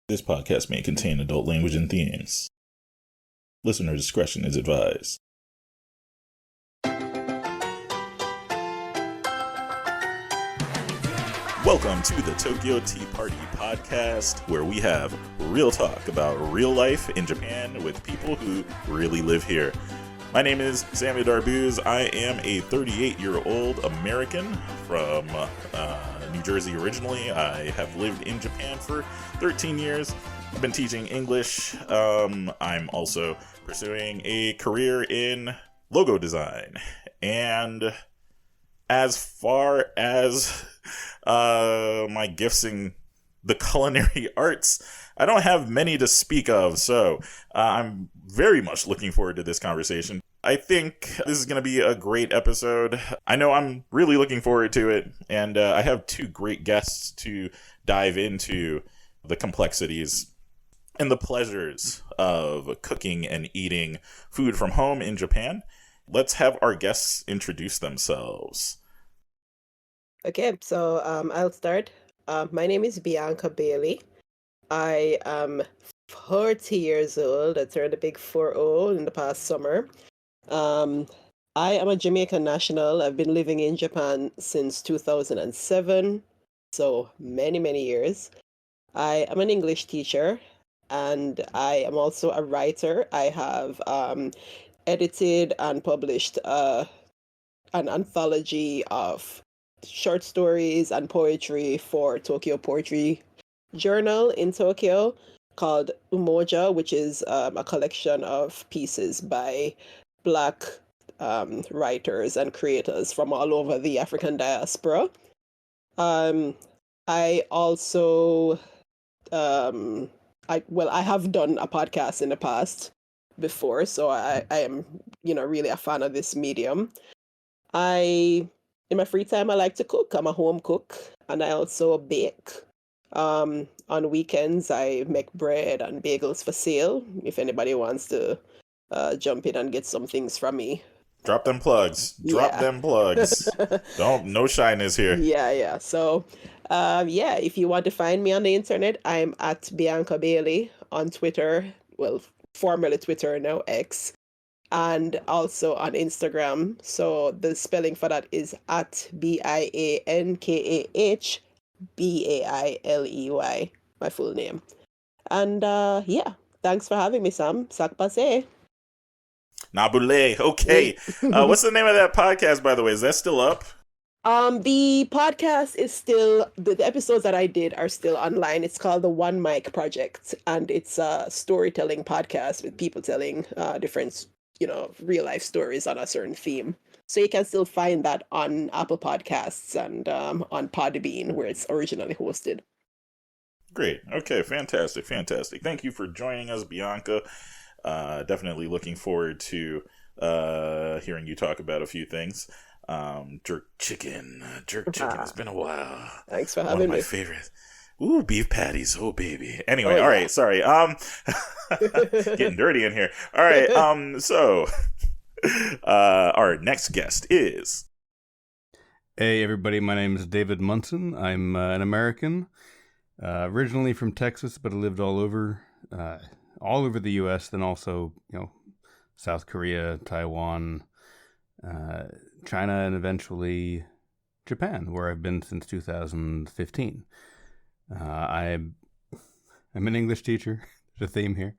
This podcast may contain adult language and themes. Listener discretion is advised. Welcome to the Tokyo Tea Party podcast, where we have real talk about real life in Japan with people who really live here. My name is Samuel Darbouze. I am a 38-year-old American from New Jersey originally. I have lived in Japan for 13 years. I've been teaching English. I'm also pursuing a career in logo design. And as far as my gifts in the culinary arts, I don't have many to speak of, so I'm very much looking forward to this conversation. I think this is going to be a great episode. I know I'm really looking forward to it, and I have two great guests to dive into the complexities and the pleasures of cooking and eating food from home in Japan. Let's have our guests introduce themselves. Okay, so I'll start. My name is Biankah Bailey. I am 40 years old. I turned a big 40 in the past summer. I am a Jamaican national. I've been living in Japan since 2007, so many years. I am an English teacher, and I am also a writer. I have edited and published an anthology of short stories and poetry for Tokyo Poetry Journal in Tokyo called Umoja, which is a collection of pieces by Black writers and creators from all over the African diaspora. I also I have done a podcast in the past before, so I am really a fan of this medium. In my free time, I like to cook. I'm a home cook, and I also bake. On weekends, I make bread and bagels for sale. If anybody wants to jump in and get some things from me. Drop them plugs. Drop them plugs. No shyness here. Yeah. So, if you want to find me on the internet, I'm at Biankah Bailey on Twitter. Well, formerly Twitter, now X. And also on Instagram. So the spelling for that is at Biankah Bailey, my full name. And thanks for having me, Sam. Sak passe. Nabule. Okay. What's the name of that podcast, by the way? Is that still up? The podcast is still, the episodes that I did are still online. It's called the One Mic Project, and it's a storytelling podcast with people telling different real life stories on a certain theme. So you can still find that on Apple Podcasts and on Podbean, where it's originally hosted. Great. Okay. Fantastic. Thank you for joining us, Biankah. Definitely looking forward to hearing you talk about a few things. Jerk chicken. It's been a while. Thanks for having me. One of my favorites. Ooh, beef patties. Oh, baby. Anyway, all right. Sorry. Getting dirty in here. All right. So, our next guest is. Hey, everybody. My name is David Munson. I'm an American, originally from Texas, but I lived all over the U.S. Then also, South Korea, Taiwan, China, and eventually Japan, where I've been since 2015. I'm an English teacher. There's a theme here.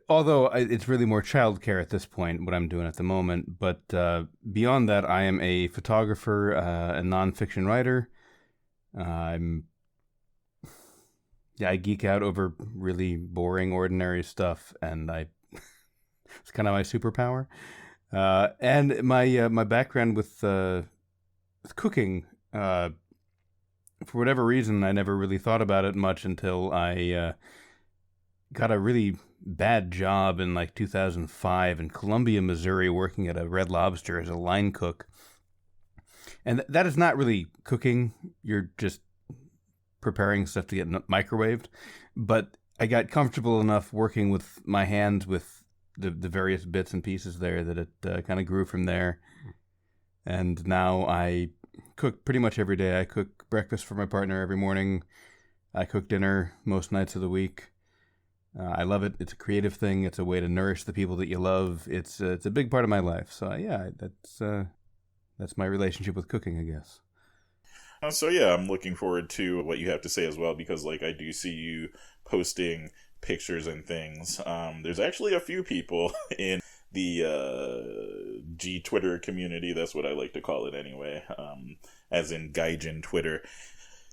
Although it's really more childcare at this point, what I'm doing at the moment. But beyond that, I am a photographer, a nonfiction writer. I geek out over really boring, ordinary stuff, and it's kind of my superpower. And my background with cooking. For whatever reason, I never really thought about it much until I got a really bad job in 2005 in Columbia, Missouri, working at a Red Lobster as a line cook. And that is not really cooking. You're just preparing stuff to get microwaved. But I got comfortable enough working with my hands with the various bits and pieces there that it kind of grew from there. And now I cook pretty much every day. I cook breakfast for my partner every morning. I cook dinner most nights of the week. I love it. It's a creative thing. It's a way to nourish the people that you love. It's a big part of my life. So yeah, that's my relationship with cooking, I guess. So yeah, I'm looking forward to what you have to say as well, because like I do see you posting pictures and things. There's actually a few people in the G Twitter community, that's what I like to call it anyway, as in Gaijin Twitter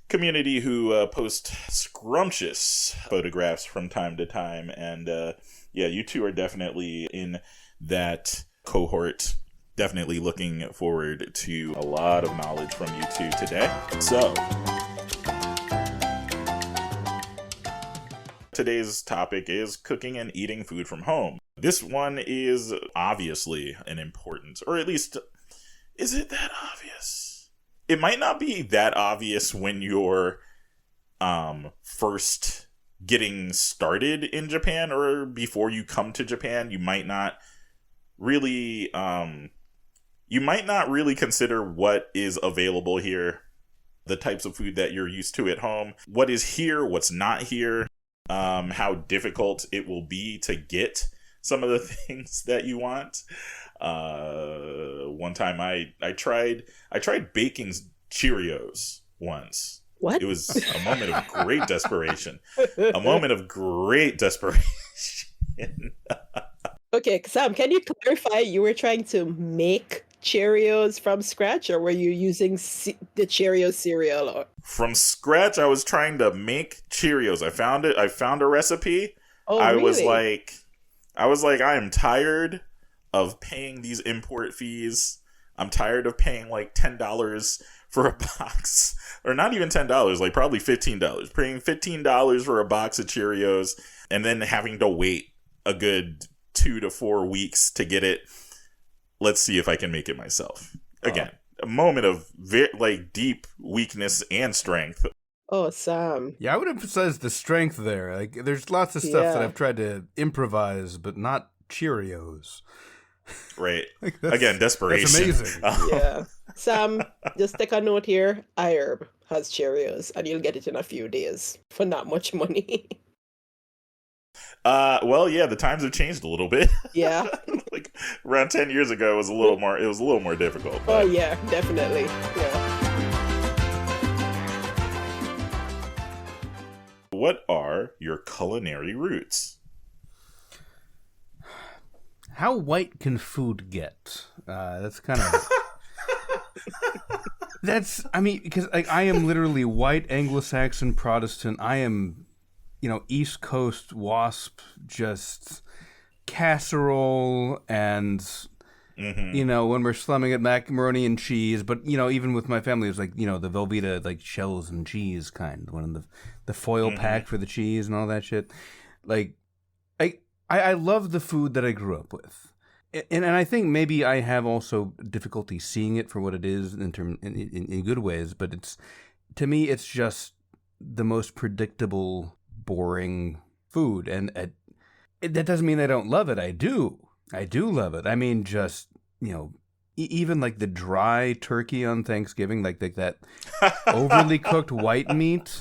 community, who post scrumptious photographs from time to time, and yeah, you two are definitely in that cohort. Definitely looking forward to a lot of knowledge from you two today. So today's topic is cooking and eating food from home. This one is obviously an important, or at least, is it that obvious? It might not be that obvious when you're first getting started in Japan, or before you come to Japan. You might not really consider what is available here, the types of food that you're used to at home, what is here, what's not here, how difficult it will be to get some of the things that you want. One time I tried baking Cheerios once. What? It was a moment of great desperation. A moment of great desperation. Okay, Sam, can you clarify, you were trying to make Cheerios from scratch, or were you using the Cheerios cereal? Or... From scratch, I was trying to make Cheerios. I found a recipe. Oh, I really? was like, I am tired of paying these import fees. I'm tired of paying like $10 for a box, or not even $10, like probably $15. Paying $15 for a box of Cheerios, and then having to wait a good 2 to 4 weeks to get it. Let's see if I can make it myself. Again, a moment of deep weakness and strength. Oh, Sam. Yeah, I would emphasize the strength there. Like, there's lots of stuff that I've tried to improvise, but not Cheerios. Right. Again, desperation. That's amazing. Yeah. Sam, just take a note here. iHerb has Cheerios, and you'll get it in a few days for not much money. Well, yeah, the times have changed a little bit. Yeah. Like around 10 years ago, it was a little more difficult. But... Oh yeah, definitely. Yeah. What are your culinary roots? How white can food get? That's kind of... because I am literally white Anglo-Saxon Protestant. I am, East Coast WASP, just casserole and, when we're slumming it, macaroni and cheese. But, even with my family, it was like, the Velveeta, like, shells and cheese kind. One of the foil pack for the cheese and all that shit. Like, I love the food that I grew up with. And I think maybe I have also difficulty seeing it for what it is in good ways, but to me it's just the most predictable, boring food, and that doesn't mean I don't love it. I do love it. I mean, just even like the dry turkey on Thanksgiving, like that overly cooked white meat.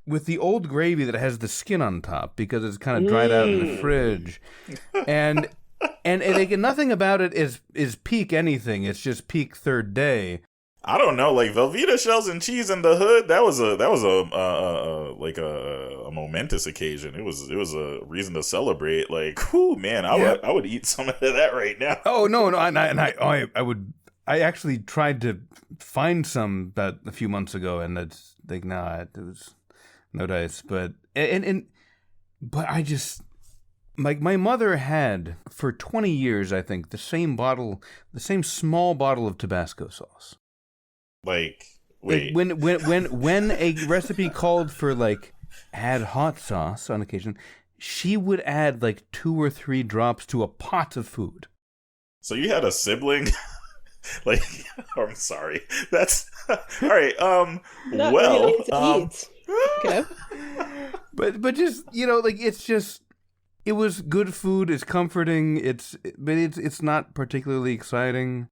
With the old gravy that has the skin on top because it's kind of dried out in the fridge, and like, nothing about it is peak anything. It's just peak third day. I don't know, like Velveeta shells and cheese in the hood. That was a momentous occasion. It was a reason to celebrate. Like, whoo, man, I would eat some of that right now. Oh no, I would. I actually tried to find some about a few months ago, and it's like, nah, it was no dice. But I just, like, my mother had for 20 years, I think, the same small bottle of Tabasco sauce. Like, wait, like when a recipe called for like add hot sauce on occasion, she would add like 2 or 3 drops to a pot of food. So you had a sibling. Like, I'm sorry. That's all right. Not well, really to eat. Okay. But just like it was good food. It's comforting. But it's not particularly exciting.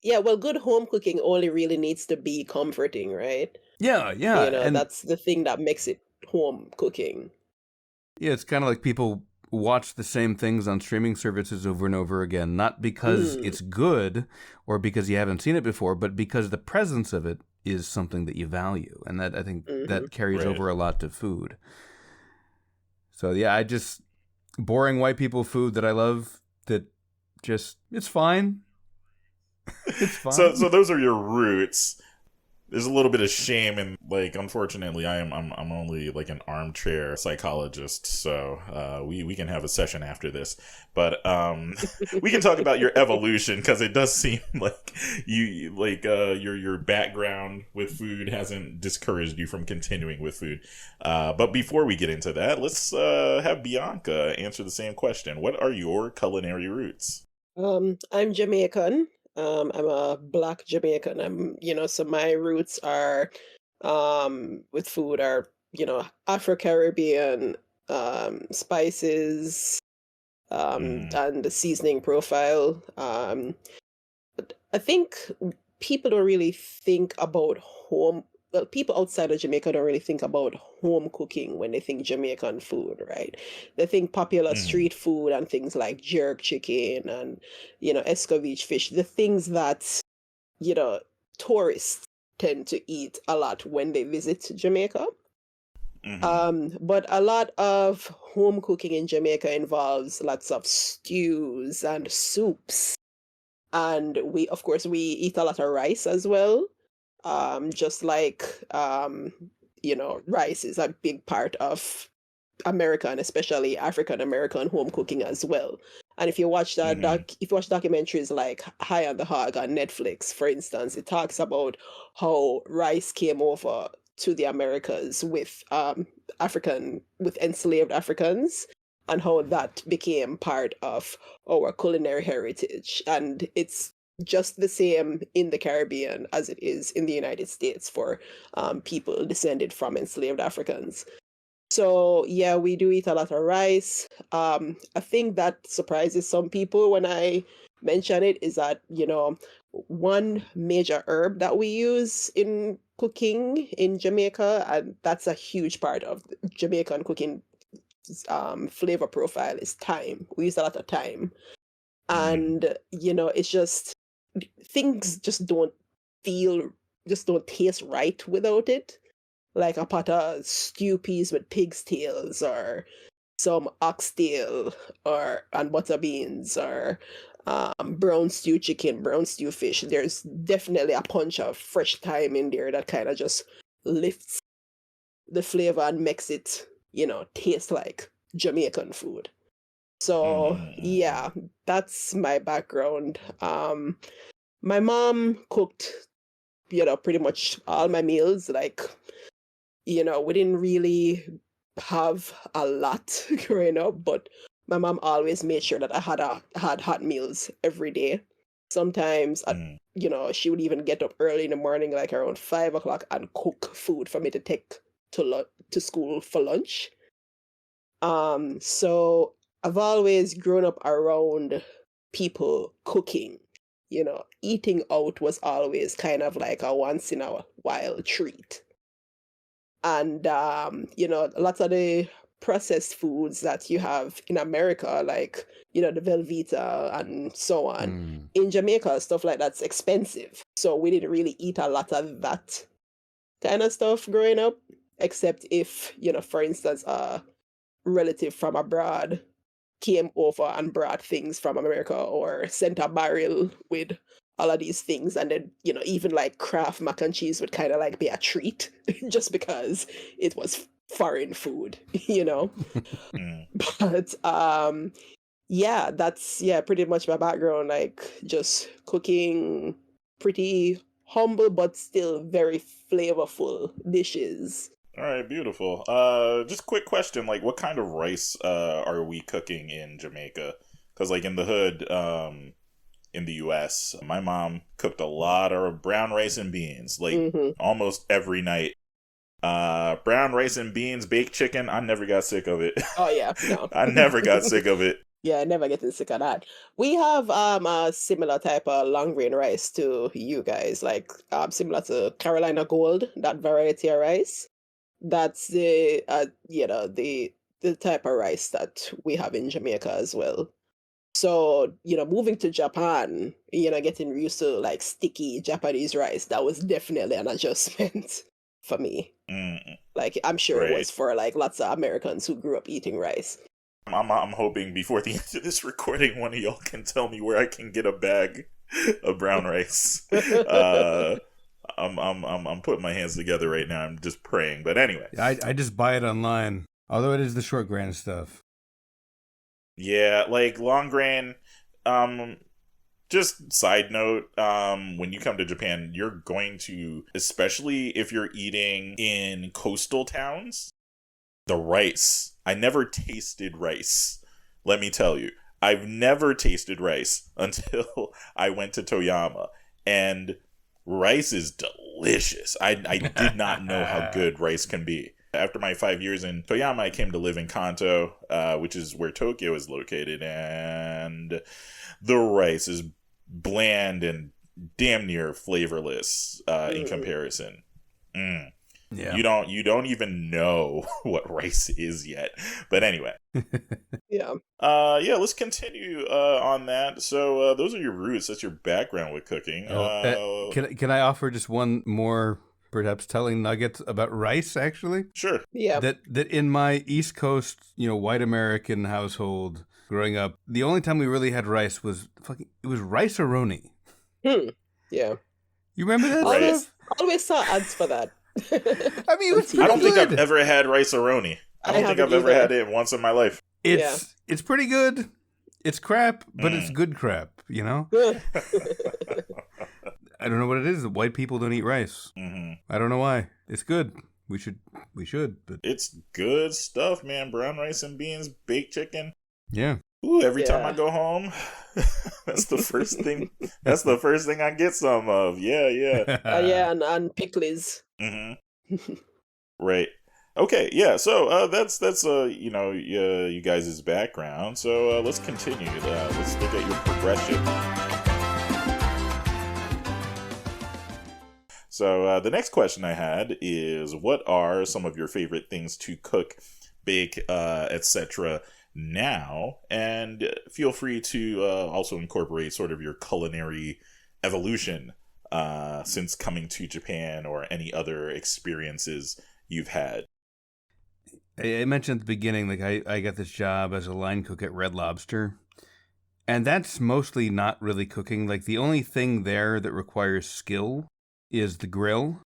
Yeah, well, good home cooking only really needs to be comforting, right? Yeah, yeah, You know, and that's the thing that makes it home cooking. yeah, it's kind of like people watch the same things on streaming services over and over again, not because Mm, it's good or because you haven't seen it before, but because the presence of it is something that you value, and that I think mm-hmm. that carries Right. over a lot to food. So yeah, I just boring white people food that I love that just it's fine. It's So fine. those are your roots. There's a little bit of shame, and like, unfortunately, I'm only like an armchair psychologist, so we can have a session after this, but we can talk about your evolution, because it does seem like you like your background with food hasn't discouraged you from continuing with food. But before we get into that, let's have Bianca answer the same question. What are your culinary roots? I'm Jamaican. I'm a Black Jamaican. So my roots are, with food are, Afro-Caribbean, spices, Mm-hmm. and the seasoning profile. I think people don't really think about home. Well, people outside of Jamaica don't really think about home cooking when they think Jamaican food, right? They think popular Mm-hmm. street food and things like jerk chicken and, escovitch fish, the things that, you know, tourists tend to eat a lot when they visit Jamaica. Mm-hmm. But a lot of home cooking in Jamaica involves lots of stews and soups, and of course we eat a lot of rice as well. Just like, rice is a big part of American, especially African American home cooking as well. And Mm-hmm. if you watch documentaries like High on the Hog on Netflix, for instance, it talks about how rice came over to the Americas with enslaved Africans, and how that became part of our culinary heritage. And it's just the same in the Caribbean as it is in the United States for people descended from enslaved Africans. So yeah, we do eat a lot of rice. I think that surprises some people when I mention it is that, one major herb that we use in cooking in Jamaica, and that's a huge part of the Jamaican cooking flavor profile, is thyme. We use a lot of thyme. Mm-hmm. And, it's just things just don't taste right without it, like a pot of stew peas with pig's tails, or some oxtail, or and butter beans, or brown stew chicken, brown stew fish. There's definitely a punch of fresh thyme in there that kind of just lifts the flavor and makes it, taste like Jamaican food. So Mm-hmm. yeah, that's my background. My mom cooked, pretty much all my meals. Like, we didn't really have a lot growing up, but my mom always made sure that I had hot meals every day. Sometimes, Mm-hmm. she would even get up early in the morning, like around 5 o'clock, and cook food for me to take to school for lunch. So I've always grown up around people cooking. Eating out was always kind of like a once in a while treat. And lots of the processed foods that you have in America, like, the Velveeta and so on, Mm. in Jamaica, stuff like that's expensive. So we didn't really eat a lot of that kind of stuff growing up, except if, for instance, a relative from abroad came over and brought things from America, or sent a barrel with all of these things, and then, even like Kraft mac and cheese would kind of like be a treat just because it was foreign food, you know. But yeah, that's, yeah, pretty much my background, like just cooking pretty humble but still very flavorful dishes. All right, beautiful. Just quick question, like, what kind of rice are we cooking in Jamaica? Because, like, in the hood, in the U.S., my mom cooked a lot of brown rice and beans, like Hmm. almost every night. Brown rice and beans, baked chicken. I never got sick of it. Oh yeah, no. I never got sick of it. Yeah, never getting sick of that. We have a similar type of long grain rice to you guys, like similar to Carolina Gold, that variety of rice. That's the the type of rice that we have in Jamaica as well. So, moving to Japan, getting used to like sticky Japanese rice, that was definitely an adjustment for me. Mm, Like I'm sure it right. was for like lots of Americans who grew up eating rice. I'm hoping before the end of this recording, one of y'all can tell me where I can get a bag of brown rice. I'm putting my hands together right now. I'm just praying. But anyway, I just buy it online. Although it is the short grain stuff. yeah, like long grain. Just side note, when you come to Japan, you're going to, especially if you're eating in coastal towns, the rice. I never tasted rice. Let me tell you, I've never tasted rice until I went to Toyama, and rice is delicious. I did not know how good rice can be. After my 5 years in Toyama, I came to live in Kanto, which is where Tokyo is located, and the rice is bland and damn near flavorless in comparison. Yeah. You don't even know what rice is yet. But anyway. Yeah. Let's continue on that. So those are your roots. That's your background with cooking. Can I offer just one more perhaps telling nugget about rice actually? Sure. Yeah. That in my East Coast, white American household growing up, the only time we really had rice was it was rice-a-roni. Yeah. You remember that Right. stuff? Always saw ads for that. I mean, it was I don't pretty think I've good. ever had rice-a-roni. I don't think I've ever had it once in my life. It's pretty good. It's crap, but it's good crap, I don't know what it is. White people don't eat rice. Mm-hmm. I don't know why. It's good. We should, but It's good stuff, man. Brown rice and beans, baked chicken. yeah. Ooh, every time I go home, that's the first thing. That's the first thing I get some of. Yeah. Yeah, and pickles. Mm-hmm. Right. Okay. Yeah. So that's you guys' background. So let's continue. Let's look at your progression. So the next question I had is, what are some of your favorite things to cook, bake, etc. now? And feel free to also incorporate sort of your culinary evolution since coming to Japan, or any other experiences you've had. I mentioned at the beginning, like I got this job as a line cook at Red Lobster, and that's mostly not really cooking. Like the only thing there that requires skill is the grill,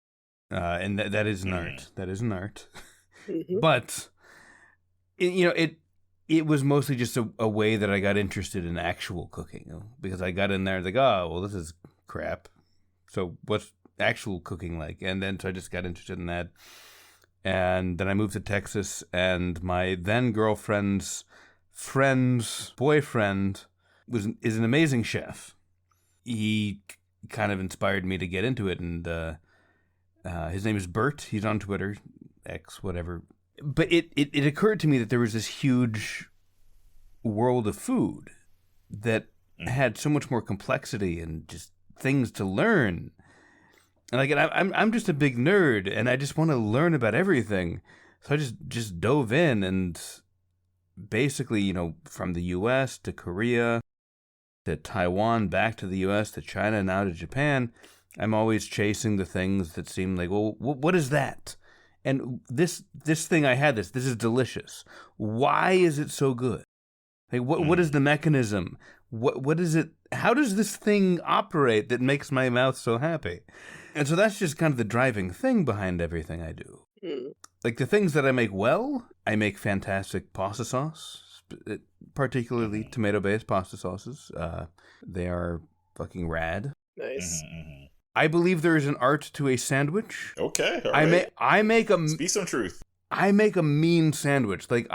and that is an art. That is an art. Mm-hmm. But it was mostly just a way that I got interested in actual cooking, because I got in there like, oh well, this is crap. So what's actual cooking like? And then so I just got interested in that. And then I moved to Texas, and my then girlfriend's friend's boyfriend is an amazing chef. He kind of inspired me to get into it, and his name is Bert. He's on Twitter, X, whatever. But it occurred to me that there was this huge world of food that had so much more complexity and just things to learn. And I'm just a big nerd, and I just want to learn about everything. So I just dove in, and basically, from the U.S. to Korea to Taiwan, back to the U.S. to China, now to Japan, I'm always chasing the things that seem like, well, what is that? And this thing I had, this is delicious. Why is it so good? Like, what is the mechanism? What is it? How does this thing operate that makes my mouth so happy? And so that's just kind of the driving thing behind everything I do. Like the things that I make well, I make fantastic pasta sauce, particularly tomato-based pasta sauces. They are fucking rad. Nice. I believe there is an art to a sandwich. Okay, all right. I make a Speak some truth. I make a mean sandwich. Like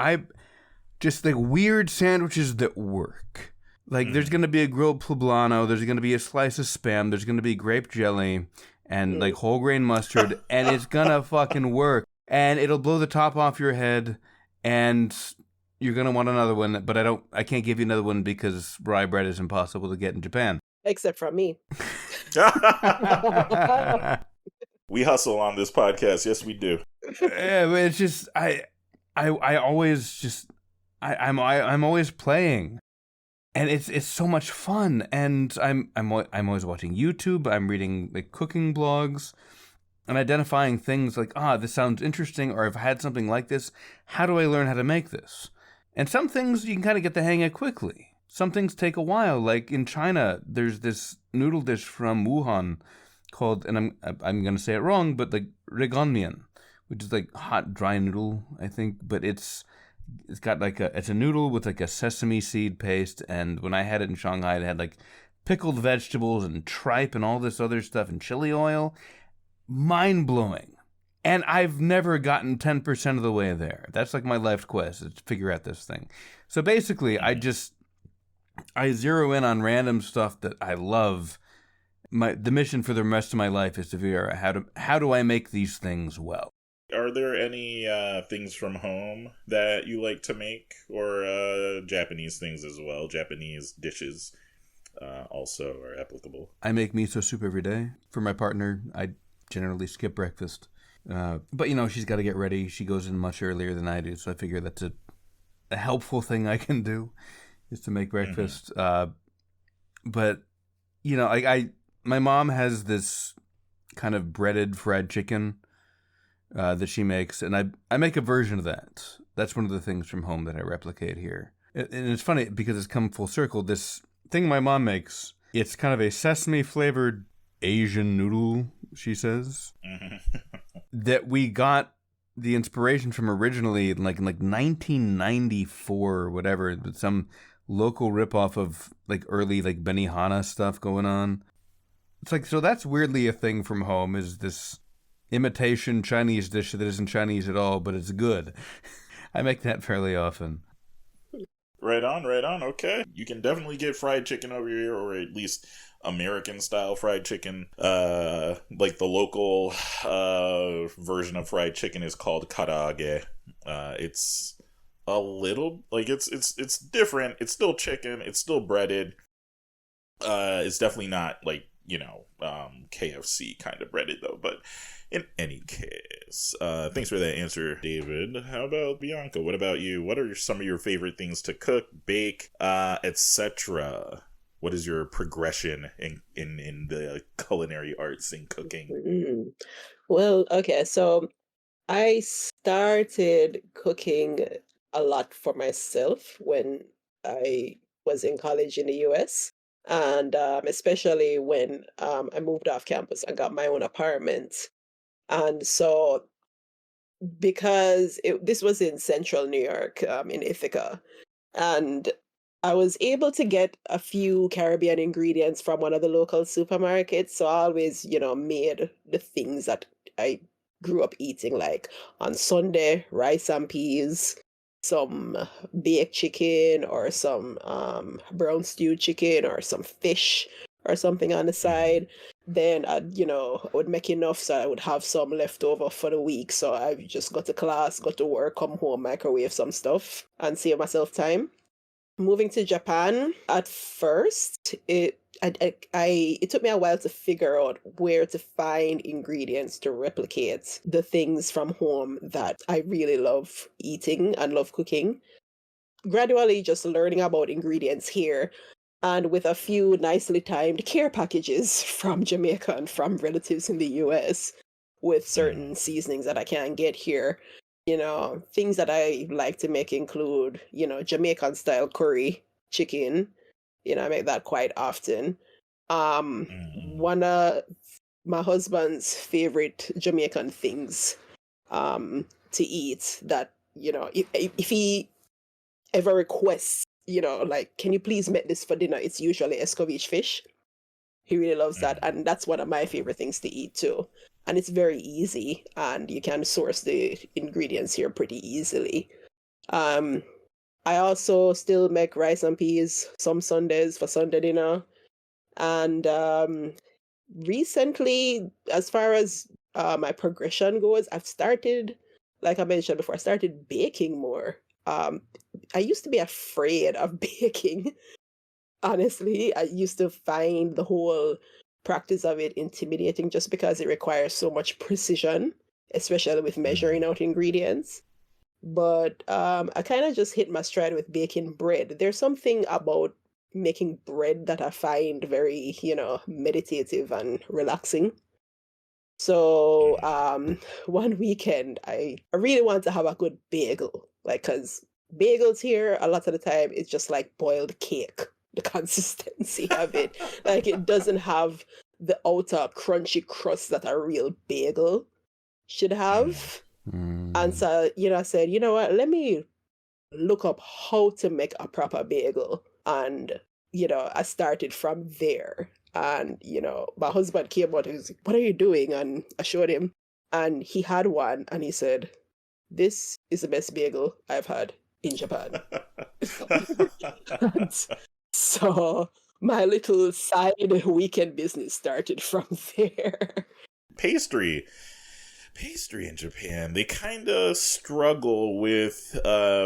just like weird sandwiches that work. Like there's gonna be a grilled poblano, there's gonna be a slice of Spam, there's gonna be grape jelly, and like whole grain mustard, and it's gonna fucking work. And it'll blow the top off your head, and you're going to want another one, but I can't give you another one because rye bread is impossible to get in Japan. Except from me. We hustle on this podcast. Yes, we do. Yeah, but it's just I always just I'm always playing, and it's so much fun. And I'm always watching YouTube. I'm reading like cooking blogs, and identifying things like this sounds interesting, or I've had something like this. How do I learn how to make this? And some things you can kind of get the hang of quickly. Some things take a while. Like in China, there's this noodle dish from Wuhan called, and I'm gonna say it wrong, but like rigonmian, which is like hot dry noodle, I think. But it's got like it's a noodle with like a sesame seed paste, and when I had it in Shanghai, it had like pickled vegetables and tripe and all this other stuff and chili oil. Mind blowing. And I've never gotten 10% of the way there. That's like my life quest, is to figure out this thing. So basically, I zero in on random stuff that I love. The mission for the rest of my life is to figure out how do I make these things well. Are there any things from home that you like to make, or Japanese things as well? Japanese dishes also are applicable. I make miso soup every day. For my partner, I generally skip breakfast. But, she's got to get ready. She goes in much earlier than I do, so I figure that's a helpful thing I can do, is to make breakfast. Mm-hmm. But, my mom has this kind of breaded fried chicken that she makes, and I make a version of that. That's one of the things from home that I replicate here. And it's funny, because it's come full circle. This thing my mom makes, it's kind of a sesame-flavored Asian noodle, she says, that we got the inspiration from originally in like 1994 or whatever, some local ripoff of like early like Benihana stuff going on. It's like, so that's weirdly a thing from home, is this imitation Chinese dish that isn't Chinese at all, but it's good. I make that fairly often. Right on. Okay. You can definitely get fried chicken over here, or at least American style fried chicken. Like the local version of fried chicken is called karaage. It's a little like it's different. It's still chicken. It's still breaded. It's definitely not like KFC kind of breaded though. But in any case, thanks for that answer, David. How about Biankah? What about you? What are some of your favorite things to cook, bake, etc.? What is your progression in the culinary arts and cooking? Mm. Well, okay, so I started cooking a lot for myself when I was in college in the US. And especially when I moved off campus and got my own apartment. And so, because this was in central New York, in Ithaca, and I was able to get a few Caribbean ingredients from one of the local supermarkets. So I always, made the things that I grew up eating, like on Sunday, rice and peas, some baked chicken, or some brown stewed chicken, or some fish or something on the side. Then I would make enough so I would have some left over for the week. So I just go to class, go to work, come home, microwave some stuff, and save myself time. Moving to Japan, at first, it took me a while to figure out where to find ingredients to replicate the things from home that I really love eating and love cooking. Gradually, just learning about ingredients here, and with a few nicely timed care packages from Jamaica and from relatives in the US with certain seasonings that I can't get here. Things that I like to make include, Jamaican style curry chicken. I make that quite often. One of my husband's favorite Jamaican things to eat that, if he ever requests, like, can you please make this for dinner? It's usually escovitch fish. He really loves that. And that's one of my favorite things to eat too. And it's very easy, and you can source the ingredients here pretty easily. I also still make rice and peas some Sundays for Sunday dinner. And recently, as far as my progression goes, I've started, like I mentioned before, I started baking more. I used to be afraid of baking. Honestly, I used to find the whole practice of it intimidating just because it requires so much precision, especially with measuring out ingredients. But I kind of just hit my stride with baking bread. There's something about making bread that I find very, meditative and relaxing. So one weekend, I really want to have a good bagel, like, because bagels here a lot of the time it's just like boiled cake. The consistency of it, like it doesn't have the outer crunchy crust that a real bagel should have. And so, I said, you know what, let me look up how to make a proper bagel. And, I started from there. And, my husband came out and he was like, what are you doing? And I showed him. And he had one and he said, this is the best bagel I've had in Japan. And so my little side weekend business started from there. Pastry in Japan, they kind of struggle with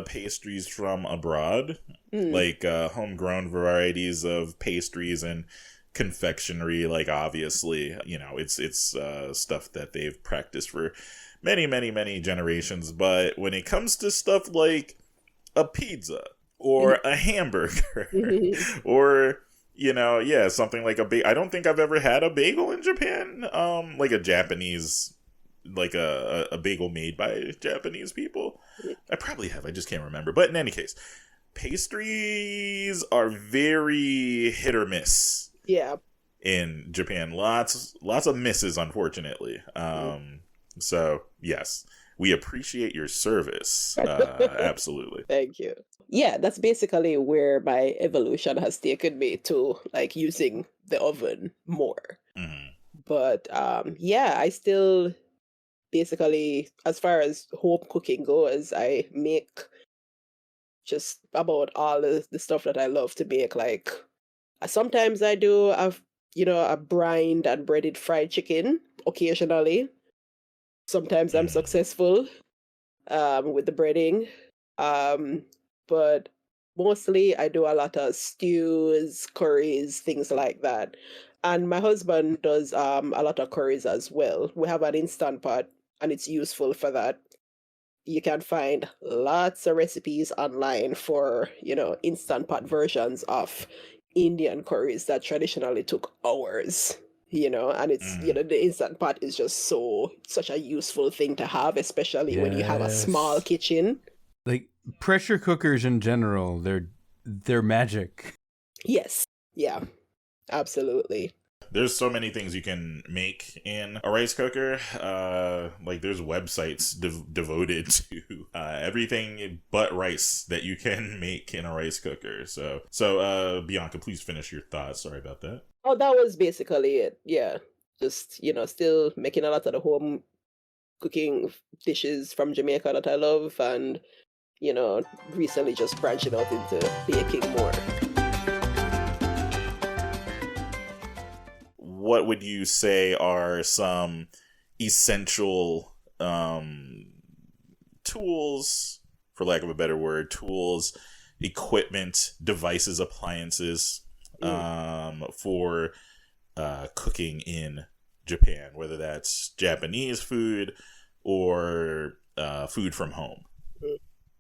pastries from abroad, like homegrown varieties of pastries and confectionery. Like, obviously, it's stuff that they've practiced for many, many, many generations. But when it comes to stuff like a pizza or a hamburger or something like I don't think I've ever had a bagel in Japan, like a Japanese, like a bagel made by Japanese people. I probably have, I just can't remember. But in any case, pastries are very hit or miss in Japan. Lots of misses, unfortunately. So yes, we appreciate your service. Absolutely. Thank you. Yeah, that's basically where my evolution has taken me to, like, using the oven more. But I still basically, as far as home cooking goes, I make just about all the stuff that I love to make. Like, sometimes I do a brined and breaded fried chicken occasionally. Sometimes I'm successful with the breading. But mostly I do a lot of stews, curries, things like that. And my husband does a lot of curries as well. We have an instant pot and it's useful for that. You can find lots of recipes online for, instant pot versions of Indian curries that traditionally took hours. And it's, the instant pot is just such a useful thing to have, especially when you have a small kitchen. Like pressure cookers in general, they're magic. Yes. Yeah, absolutely. There's so many things you can make in a rice cooker. Like there's websites devoted to everything but rice that you can make in a rice cooker. So Biankah, please finish your thoughts. Sorry about that. Oh, that was basically it. Yeah. Just, still making a lot of the home cooking dishes from Jamaica that I love, and, recently just branching out into baking more. What would you say are some essential tools, for lack of a better word, equipment, devices, appliances for cooking in Japan, whether that's Japanese food or food from home?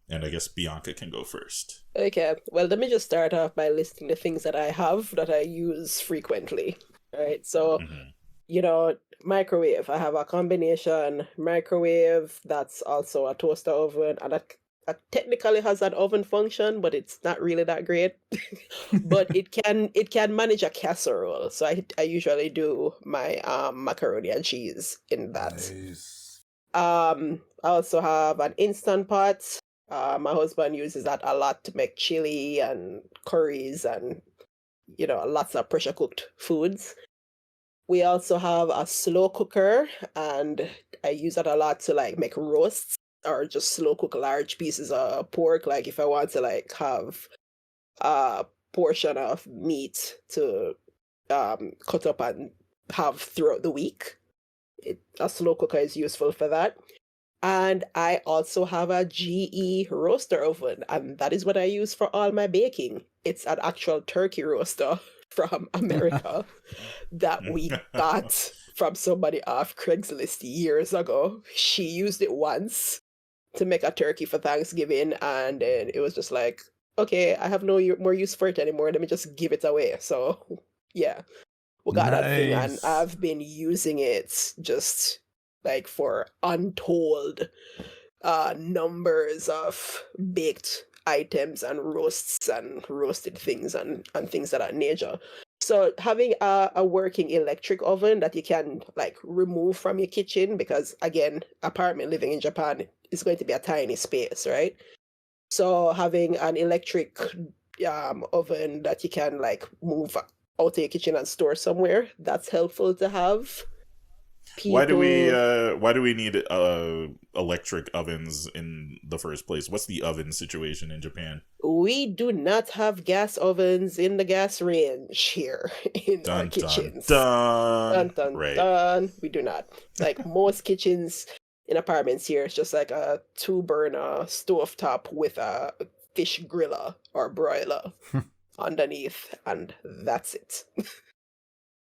And I guess Biankah can go first. Okay, well, let me just start off by listing the things that I have that I use frequently. All right, so, microwave. I have a combination microwave that's also a toaster oven, and it technically has an oven function, but it's not really that great. But it can manage a casserole, so I usually do my macaroni and cheese in that. Nice. I also have an instant pot. My husband uses that a lot to make chili and curries and, lots of pressure cooked foods. We also have a slow cooker, and I use that a lot to like make roasts or just slow cook large pieces of pork. Like if I want to like have a portion of meat to cut up and have throughout the week, a slow cooker is useful for that. And I also have a GE roaster oven, and that is what I use for all my baking. It's an actual turkey roaster from America that we got from somebody off Craigslist years ago. She used it once to make a turkey for Thanksgiving, and then it was just like, okay, I have no more use for it anymore. Let me just give it away. So, yeah, we got that thing, and Nice. I've been using it just like for untold numbers of baked items and roasts and roasted things and things of that nature. So having a working electric oven that you can like remove from your kitchen, because again, apartment living in Japan is going to be a tiny space, right? So having an electric oven that you can like move out of your kitchen and store somewhere, that's helpful to have. Why do People, we need electric ovens in the first place? What's the oven situation in Japan? we do not have gas ovens in the gas range here in our Dun dun kitchens. Dun dun. dun Right. dun. We do not. Like most kitchens in apartments here, it's just like a two-burner stovetop with a fish griller or broiler underneath, and that's it.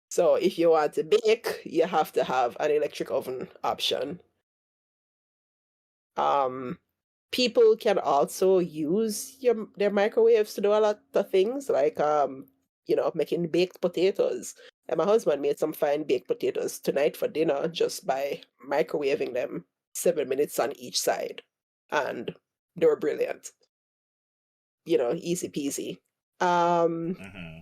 So if you want to bake, you have to have an electric oven option. Um, People can also use their microwaves to do a lot of things, like making baked potatoes. And my husband made some fine baked potatoes tonight for dinner just by microwaving them 7 minutes on each side, and they were brilliant. Easy peasy. Um, Mm-hmm.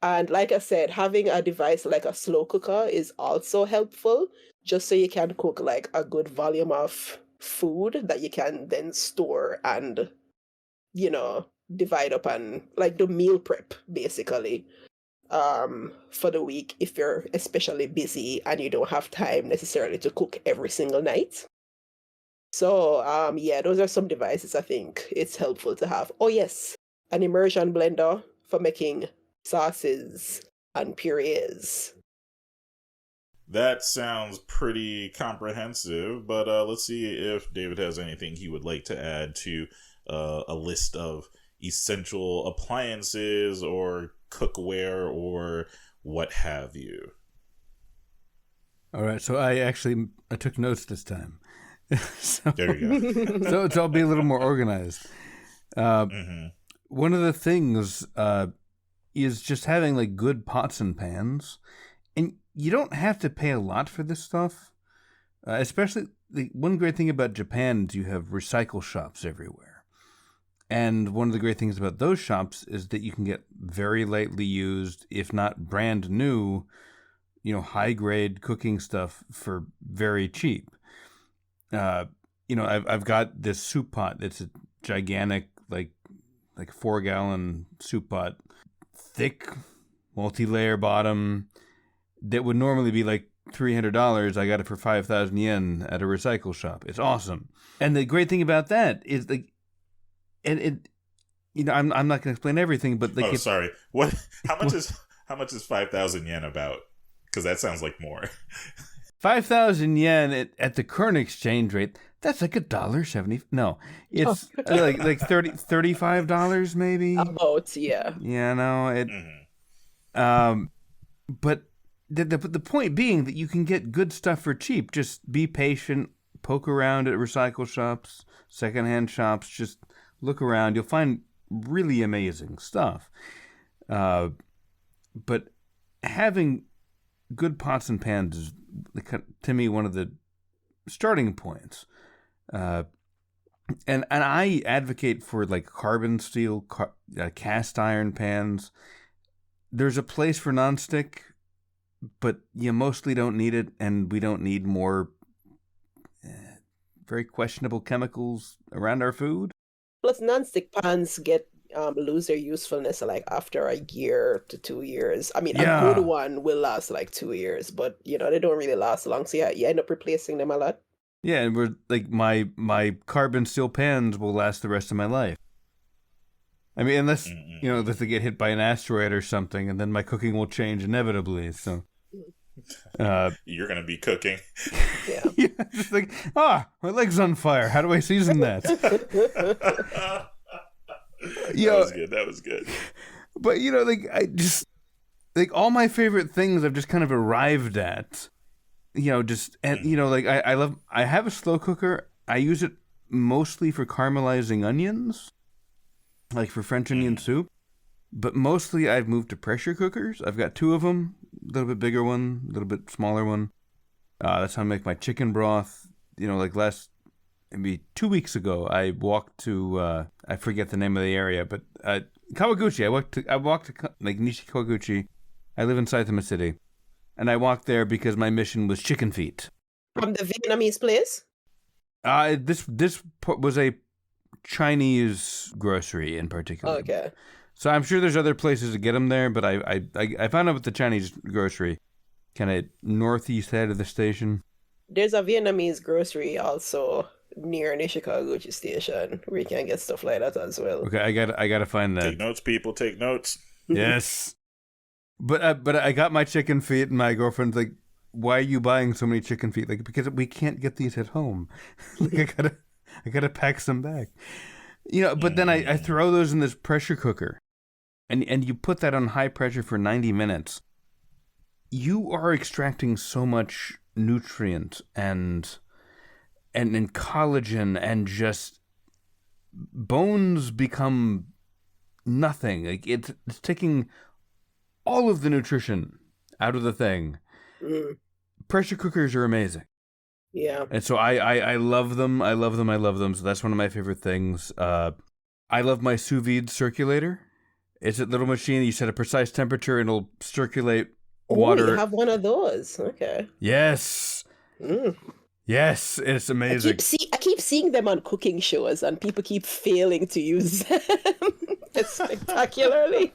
And like I said, having a device like a slow cooker is also helpful, just so you can cook like a good volume of food that you can then store and, divide up and like do meal prep basically for the week if you're especially busy and you don't have time necessarily to cook every single night. So yeah, those are some devices I think it's helpful to have. Oh yes, an immersion blender for making sauces and purees. That sounds pretty comprehensive, but let's see if David has anything he would like to add to a list of essential appliances or cookware or what have you. All right, so I took notes this time. so, There you go. so I'll be a little more organized. Mm-hmm. One of the things is just having like good pots and pans, and you don't have to pay a lot for this stuff. Especially the one great thing about Japan is you have recycle shops everywhere, and one of the great things about those shops is that you can get very lightly used, if not brand new, high grade cooking stuff for very cheap. I've got this soup pot. It's a gigantic, like 4-gallon soup pot, thick, multi-layer bottom that would normally be like $300. I got it for 5,000 yen at a recycle shop. It's awesome. And the great thing about that is I'm not going to explain everything, but like, sorry. What? How much is 5,000 yen about? Because that sounds like more. 5,000 yen at the current exchange rate, that's like $1.70. No, it's like $35 maybe. About, yeah. Yeah, no, it. Mm-hmm. But the point being that you can get good stuff for cheap. Just be patient, poke around at recycle shops, secondhand shops. Just look around. You'll find really amazing stuff. But having good pots and pans is, to me, one of the starting points. And I advocate for like carbon steel, cast iron pans. There's a place for nonstick, but you mostly don't need it, and we don't need more very questionable chemicals around our food. Plus, nonstick pans lose their usefulness like after a year to 2 years. I mean, a good one will last like 2 years, but they don't really last long. So yeah, you end up replacing them a lot. Yeah, and we're like my carbon steel pans will last the rest of my life. I mean, unless if they get hit by an asteroid or something, and then my cooking will change inevitably. So You're gonna be cooking. Yeah. Yeah, just like, my leg's on fire. How do I season that? That was good. That was good. But like I just like all my favorite things I've just kind of arrived at. Just and like I have a slow cooker. I use it mostly for caramelizing onions, like for French onion soup. But mostly I've moved to pressure cookers. I've got two of them, a little bit bigger one, a little bit smaller one. That's how I make my chicken broth. Like maybe 2 weeks ago, I walked to, I forget the name of the area, but Kawaguchi. I walked to like Nishi Kawaguchi. I live in Saitama City. And I walked there because my mission was chicken feet. From the Vietnamese place? This was a Chinese grocery in particular. Okay. So I'm sure there's other places to get them there, but I found out with the Chinese grocery, kind of northeast head of the station. There's a Vietnamese grocery also near Nishikaguchi Station where you can get stuff like that as well. Okay, I gotta find that. Take notes, people. Take notes. Yes. But I got my chicken feet, and my girlfriend's like, "Why are you buying so many chicken feet?" Like, because we can't get these at home. Like I gotta pack some back. But then I throw those in this pressure cooker, and you put that on high pressure for 90 minutes. You are extracting so much nutrient and collagen, and just bones become nothing. Like it's taking all of the nutrition out of the thing. Pressure cookers are amazing. Yeah. And so I love them. I love them. I love them. So that's one of my favorite things. I love my sous vide circulator. It's a little machine. You set a precise temperature and it'll circulate water. Oh, you have one of those. Okay. Yes. Yes, it's amazing. I keep seeing them on cooking shows and people keep failing to use them spectacularly.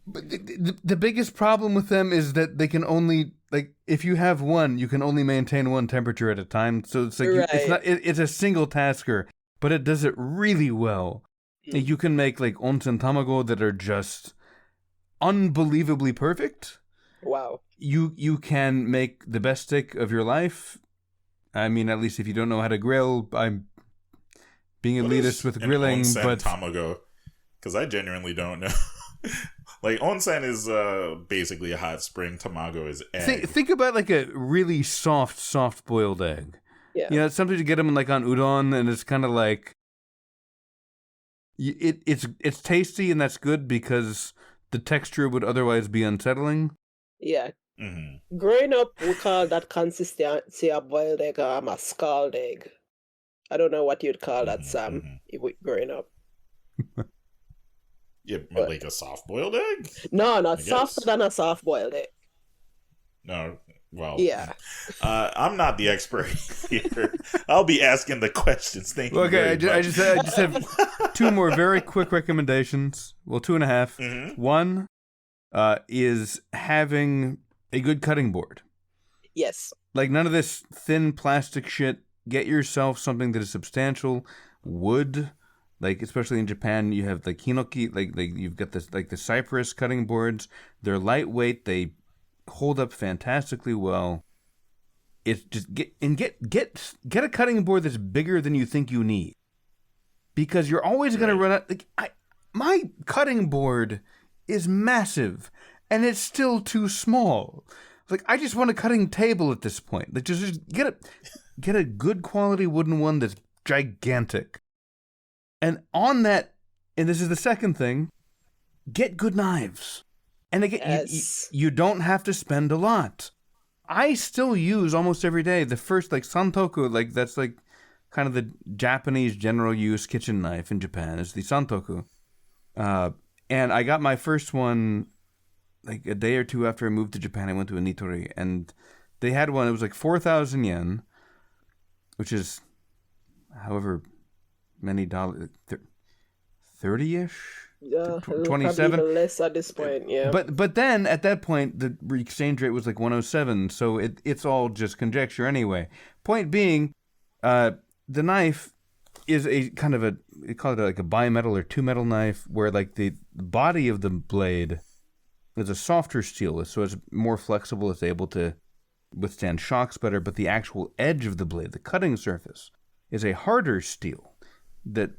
But the biggest problem with them is that they can only, like, if you have one, you can only maintain one temperature at a time. So it's like it's a single tasker, but it does it really well. You can make like onsen tamago that are just unbelievably perfect. Wow. You can make the best steak of your life. I mean, at least if you don't know how to grill, I'm being elitist with grilling, onsen but tamago, because I genuinely don't know. Like, onsen is basically a hot spring. Tamago is egg. Think about like a really soft boiled egg. Yeah. Sometimes you get them like on udon, and it's kind of like it's tasty, and that's good because the texture would otherwise be unsettling. Yeah. Mm-hmm. Growing up, we call that consistency of boiled egg a scald egg. I don't know what you'd call that, Sam, growing up. Yeah, but like a soft-boiled egg? No, not softer than a soft-boiled egg. No, well, yeah. I'm not the expert here. I'll be asking the questions. Thank you. Okay, I just have two more very quick recommendations. Well, 2.5. Mm-hmm. One is having a good cutting board. Yes. Like none of this thin plastic shit. Get yourself something that is substantial. Wood. Like, especially in Japan, you have like hinoki, like you've got this like the cypress cutting boards. They're lightweight. They hold up fantastically well. It's just get a cutting board that's bigger than you think you need, because you're always gonna run out. Like my cutting board is massive, and it's still too small. Like I just want a cutting table at this point. Like just get a good quality wooden one that's gigantic. And on that, and this is the second thing, get good knives. And again, you don't have to spend a lot. I still use almost every day the first, like, santoku, like, that's, like, kind of the Japanese general use kitchen knife in Japan, is the santoku. And I got my first one, like, a day or two after I moved to Japan. I went to a Nitori, and they had one, it was, like, 4,000 yen, which is, however many dollars, 30-ish? Yeah, 27 even less at this point. Yeah, but then at that point the exchange rate was like 107, so it's all just conjecture anyway. Point being, the knife is a kind of they call it like a bimetal or two metal knife, where like the body of the blade is a softer steel, so it's more flexible. It's able to withstand shocks better, but the actual edge of the blade, the cutting surface, is a harder steel that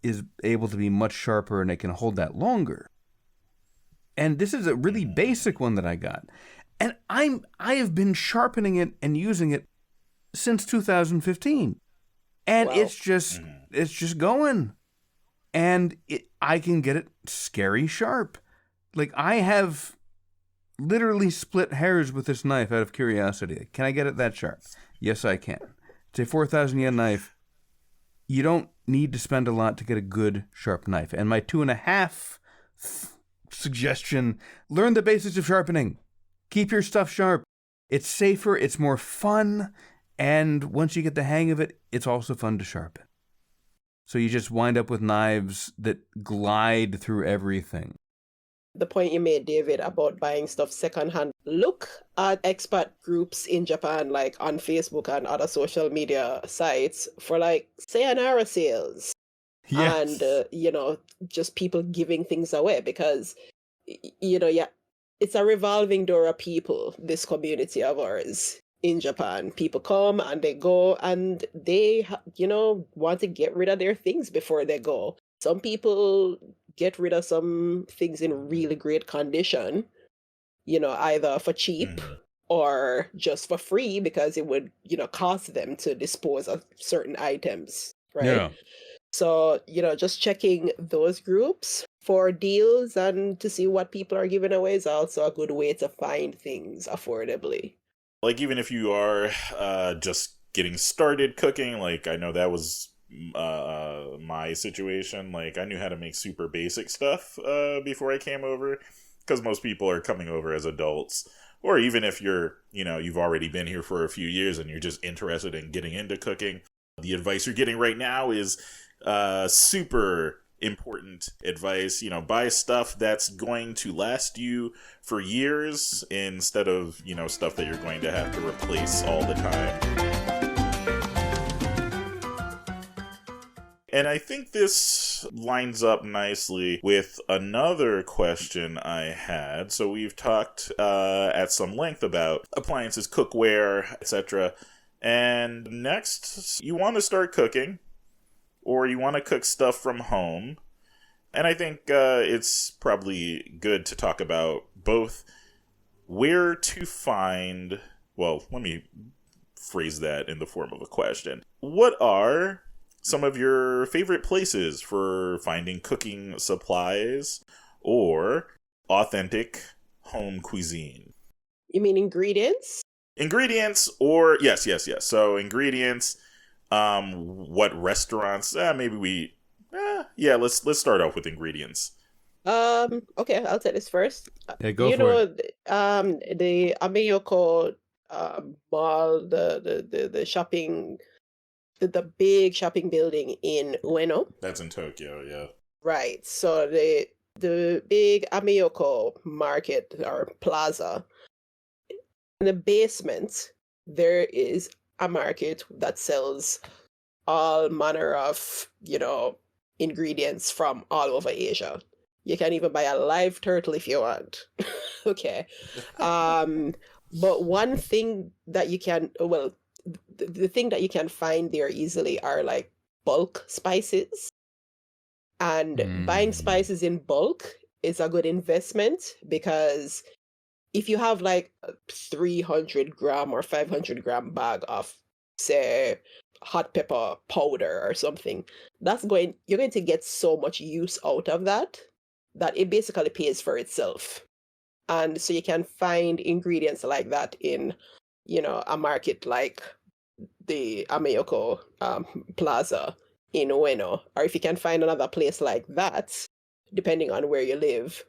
is able to be much sharper, and it can hold that longer. And this is a really basic one that I got. And I have been sharpening it and using it since 2015. And Wow. it's just going. And I can get it scary sharp. Like, I have literally split hairs with this knife out of curiosity. Can I get it that sharp? Yes, I can. It's a 4,000 yen knife. You don't need to spend a lot to get a good sharp knife. And my 2.5 suggestion, learn the basics of sharpening. Keep your stuff sharp. It's safer, it's more fun, and once you get the hang of it, it's also fun to sharpen. So you just wind up with knives that glide through everything. The point you made, David, about buying stuff secondhand. Look at expat groups in Japan, like on Facebook and other social media sites, for like sayonara sales. Yes. And just people giving things away, because yeah, it's a revolving door of people, this community of ours in Japan. People come and they go, and they want to get rid of their things before they go. Some people get rid of some things in really great condition, either for cheap or just for free, because it would cost them to dispose of certain items, right? Yeah. So, just checking those groups for deals and to see what people are giving away is also a good way to find things affordably. Like, even if you are just getting started cooking, like, I know that was my situation. Like, I knew how to make super basic stuff before I came over, because most people are coming over as adults. Or even if you've already been here for a few years and you're just interested in getting into cooking, the advice you're getting right now is super important advice. Buy stuff that's going to last you for years instead of, stuff that you're going to have to replace all the time. And I think this lines up nicely with another question I had. So we've talked at some length about appliances, cookware, etc. And next, you want to start cooking, or you want to cook stuff from home. And I think it's probably good to talk about both where to find, well, let me phrase that in the form of a question. What are some of your favorite places for finding cooking supplies or authentic home cuisine? You mean ingredients? Ingredients, or yes. So ingredients, what restaurants? Maybe let's start off with ingredients. Okay, I'll take this first. Yeah, go for it. The Ameyoko mall, the shopping, the big shopping building in Ueno. That's in Tokyo, yeah. Right. So the big Ameyoko market or plaza, in the basement, there is a market that sells all manner of, ingredients from all over Asia. You can even buy a live turtle if you want. Okay. But one thing that you can, the thing that you can find there easily are like bulk spices. And buying spices in bulk is a good investment, because if you have like a 300 gram or 500 gram bag of, say, hot pepper powder or something, you're going to get so much use out of that it basically pays for itself. And so you can find ingredients like that in, a market like the Ameyoko Plaza in Ueno. Or if you can find another place like that, depending on where you live,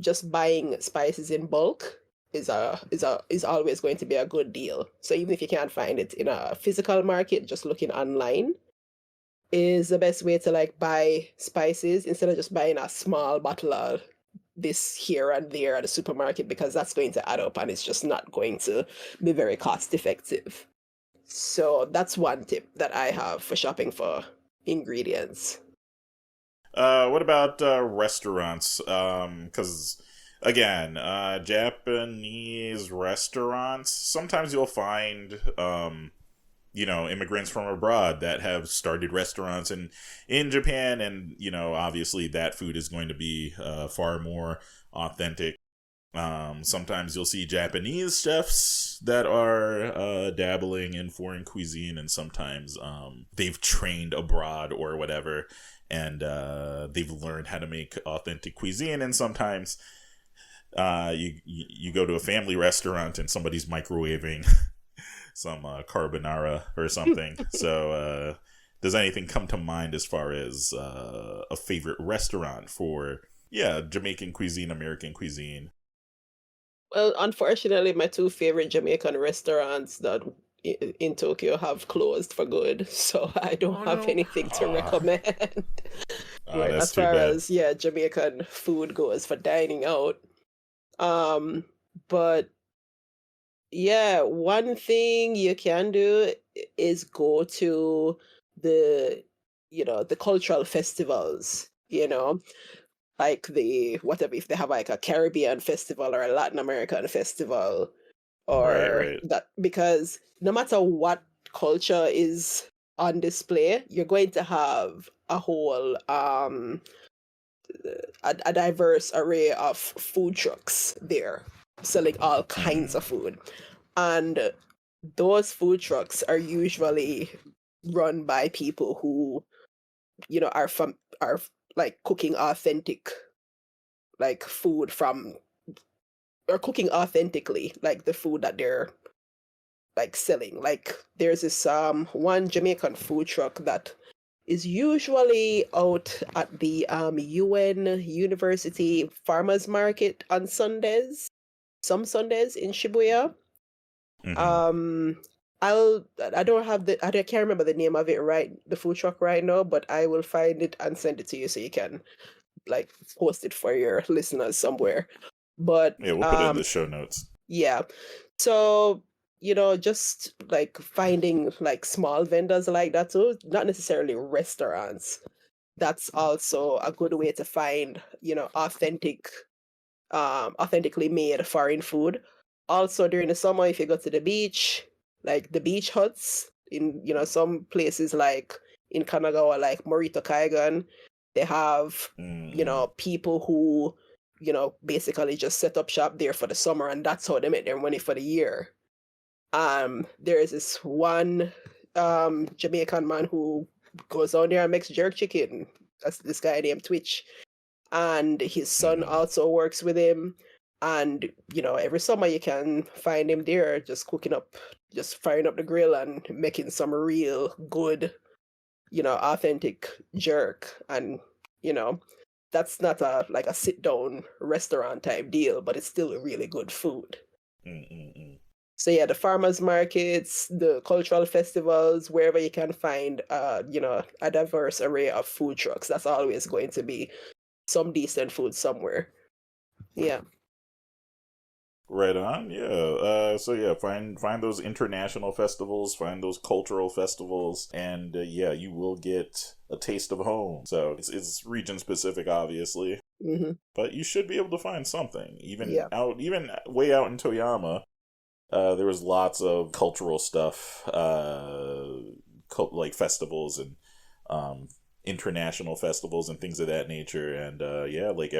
just buying spices in bulk is always going to be a good deal. So even if you can't find it in a physical market, just looking online is the best way to like buy spices, instead of just buying a small bottle of this here and there at the supermarket, because that's going to add up and it's just not going to be very cost effective. So that's one tip that I have for shopping for ingredients. What about restaurants? Because Again, Japanese restaurants, sometimes you'll find, immigrants from abroad that have started restaurants in Japan, and, obviously that food is going to be far more authentic. Sometimes you'll see Japanese chefs that are dabbling in foreign cuisine, and sometimes they've trained abroad or whatever, and they've learned how to make authentic cuisine. And sometimes you go to a family restaurant and somebody's microwaving some carbonara or something. So does anything come to mind as far as a favorite restaurant for Jamaican cuisine, American cuisine? Well, unfortunately, my two favorite Jamaican restaurants that in Tokyo have closed for good, so I don't have anything to recommend. Right, That's as too far bad. as Jamaican food goes for dining out. Um, but yeah, one thing you can do is go to the the cultural festivals, like the whatever, if they have like a Caribbean festival or a Latin American festival Right, or right. that, because no matter what culture is on display, you're going to have a whole a diverse array of food trucks there selling all kinds Mm-hmm. of food. And those food trucks are usually run by people who, are like cooking authentic like food from or cooking authentically like the food that they're like selling. Like there's this one Jamaican food truck that is usually out at the UN University Farmers Market on Sundays, some Sundays in Shibuya. Mm-hmm. Um, I don't have I can't remember the name of it the food truck right now, but I will find it and send it to you so you can like post it for your listeners somewhere. But Yeah, we'll put it in the show notes. yeah. So, just like finding like small vendors like that too, not necessarily restaurants. That's also a good way to find, authentically made foreign food. Also during the summer, if you go to the beach, like the beach huts in, some places like in Kanagawa, like Morito Kaigan, they have, Mm-hmm. people who, basically just set up shop there for the summer, and that's how they make their money for the year. There is this one Jamaican man who goes on there and makes jerk chicken. That's this guy named Twitch, and his son Mm-hmm. also works with him. And every summer you can find him there just cooking up, just firing up the grill and making some real good, authentic jerk. And you know that's not a sit down restaurant type deal, but it's still really good food. Mm-hmm. So yeah, the farmers markets, the cultural festivals, wherever you can find a diverse array of food trucks, that's always going to be some decent food somewhere. Yeah. Right on, yeah. So yeah, find those international festivals, find those cultural festivals, and you will get a taste of home. So it's region specific, obviously, Hmm. but you should be able to find something. Yeah. Even way out in Toyama, there was lots of cultural stuff, like festivals and international festivals and things of that nature. And like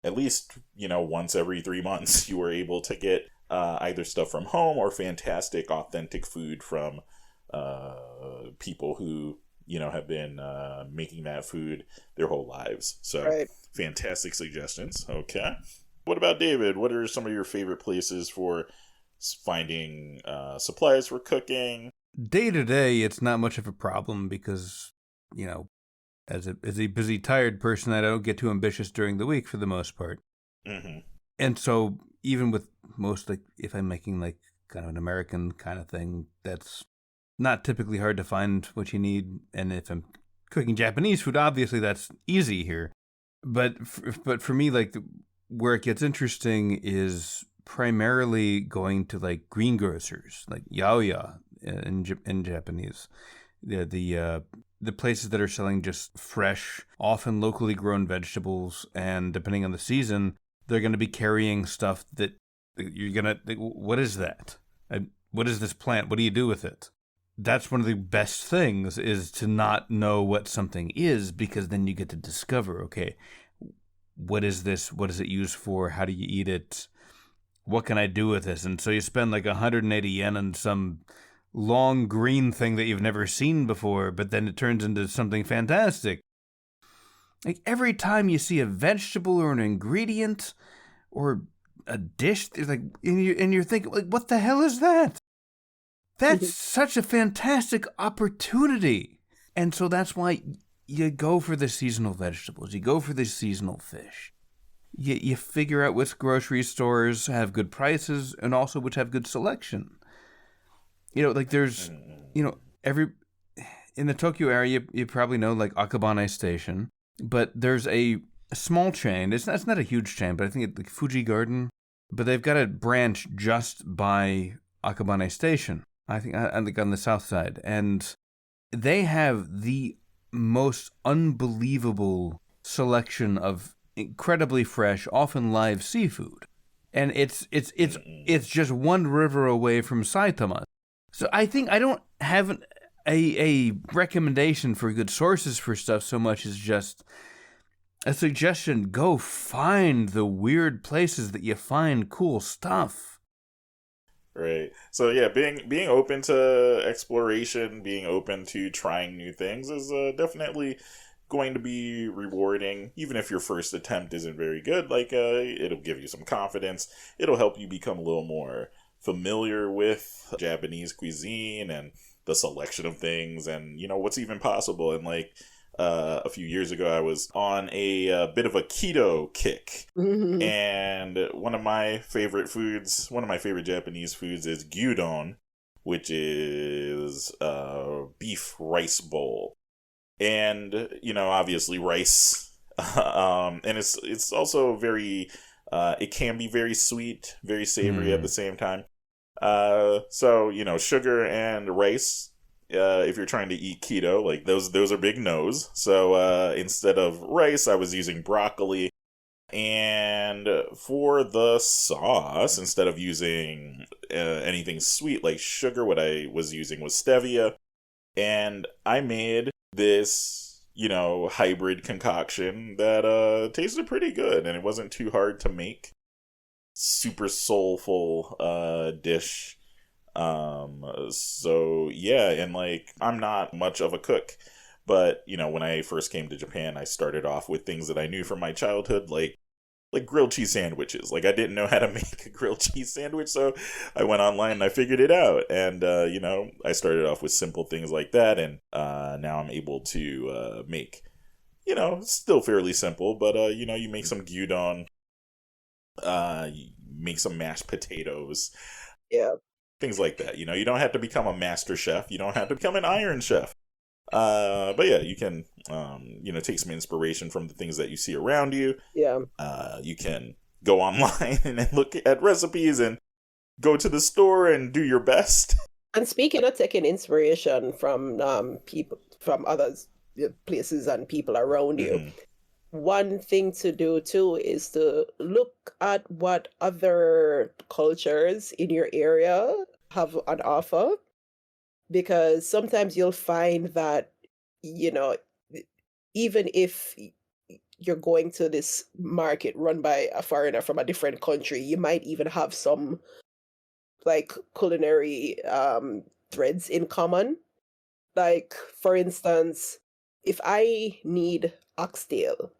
at least once every 3 months, you were able to get either stuff from home or fantastic authentic food from people who have been making that food their whole lives. So Right. fantastic suggestions. Okay, what about David? What are some of your favorite places for finding supplies for cooking? Day to day, it's not much of a problem because, you know, as a busy, tired person, I don't get too ambitious during the week for the most part. Mm-hmm. And so even with most, like, if I'm making like kind of an American kind of thing, that's not typically hard to find what you need. And if I'm cooking Japanese food, obviously that's easy here. But for me, like, where it gets interesting is primarily going to like greengrocers, like yaoya in Japanese. The places that are selling just fresh, often locally grown vegetables, and depending on the season, they're going to be carrying stuff that you're going to, what is that? What is this plant? What do you do with it? That's one of the best things, is to not know what something is, because then you get to discover, okay, what is this? What is it used for? How do you eat it? What can I do with this? And so you spend like 180 yen on some long green thing that you've never seen before, but then it turns into something fantastic. Like every time you see a vegetable or an ingredient or a dish, it's like, and you're thinking, like, what the hell is that? That's such a fantastic opportunity. And so that's why you go for the seasonal vegetables. You go for the seasonal fish. You figure out which grocery stores have good prices and also which have good selection. You know, like there's, you know, in the Tokyo area, you probably know like Akabane Station, but there's a small chain. It's not a huge chain, but I think it's like Fuji Garden. But they've got a branch just by Akabane Station. I think on the south side, and they have the most unbelievable selection of incredibly fresh, often live seafood, and it's just one river away from Saitama. So I think I don't have a recommendation for good sources for stuff so much as just a suggestion. Go find the weird places that you find cool stuff. Right. So yeah, being open to exploration, being open to trying new things is definitely going to be rewarding. Even if your first attempt isn't very good, like it'll give you some confidence. It'll help you become a little more familiar with Japanese cuisine and the selection of things, and you know what's even possible. And like a few years ago, I was on a bit of a keto kick. Mm-hmm. And one of my favorite Japanese foods is gyudon, which is a beef rice bowl. And, you know, obviously rice. And it's also very, it can be very sweet, very savory at the same time. So, you know, sugar and rice, if you're trying to eat keto, like those are big no's. So instead of rice, I was using broccoli. And for the sauce, instead of using anything sweet like sugar, what I was using was stevia. And I made this, you know, hybrid concoction that tasted pretty good, and it wasn't too hard to make. Super soulful dish. So yeah, and like I'm not much of a cook, but you know, when I first came to Japan, I started off with things that I knew from my childhood, like grilled cheese sandwiches. Like I didn't know how to make a grilled cheese sandwich, so I went online and I figured it out. And you know, I started off with simple things like that, and now I'm able to make, you know, still fairly simple, but you know, you make some gyudon, you make some mashed potatoes. Yeah. Things like that. You know, you don't have to become a master chef. You don't have to become an iron chef. But yeah, you can, you know, take some inspiration from the things that you see around you. Yeah. You can go online and look at recipes and go to the store and do your best. And speaking of taking inspiration from people, from others, places and people around you, one thing to do too is to look at what other cultures in your area have on offer, because sometimes you'll find that, you know, even if you're going to this market run by a foreigner from a different country, you might even have some like culinary threads in common. Like, for instance, if I need oxtail,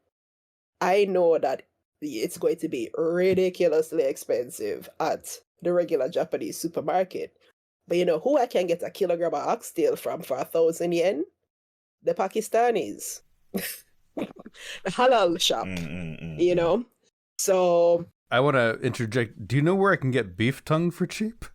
I know that it's going to be ridiculously expensive at the regular Japanese supermarket. But you know who I can get a kilogram of oxtail from for 1,000 yen? The Pakistanis. The halal shop, you know? So... I want to interject. Do you know where I can get beef tongue for cheap?